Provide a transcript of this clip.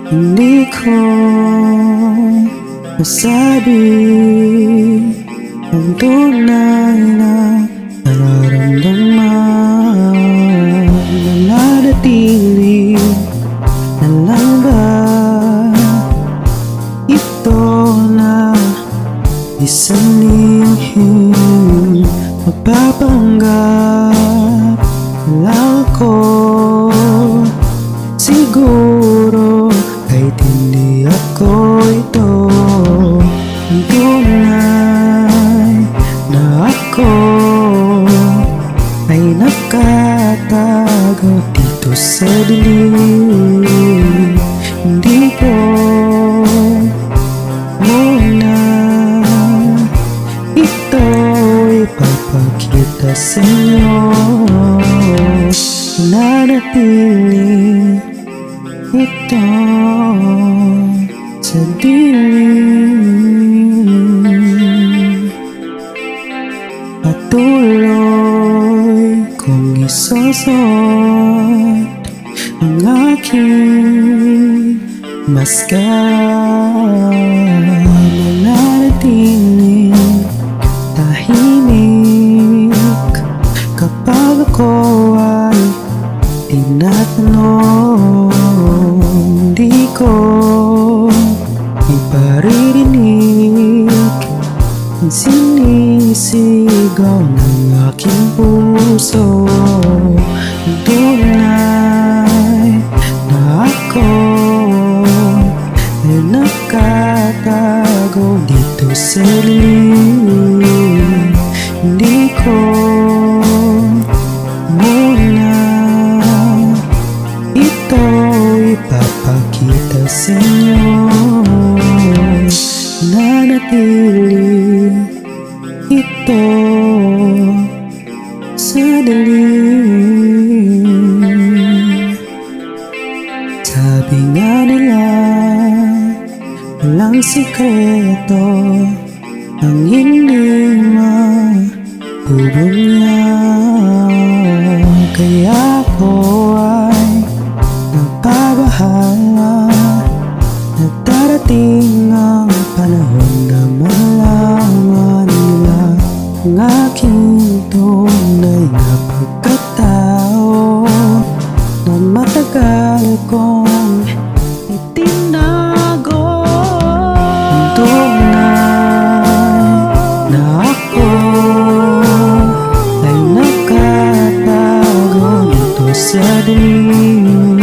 Hindi ko masabi ang tunay na nararamdaman. Nananatili na lang ba ito na isang lihim magpapanggap lang ako? Siguro kahit hindi ako ito, ang tunay na ako ay nakatago dito sa dilim. Hindi ko muna ito ipapakita sa inyo. Nanatili ito sa dilim. Patuloy kong isusot ang aking mascara. Mananatiling tahimik kapag ako ay tinatanong. Hindi ko iparirinig ang sinisigaw ng aking puso. Ang tunay na ako ay nakatago dito sa dilim. Hindi ko muna ito ipapakita sa inyo. Nanatili ito sa dilim. Sabi nga nila walang sikreto ang hindi mabubunyag. Kaya ako ay nagbabahala na darating ang panahon na malaman nila ang aking tunay na pagkatao na matagal kong itinago. Ang tunay na ako ay nakatago dito sa dilim.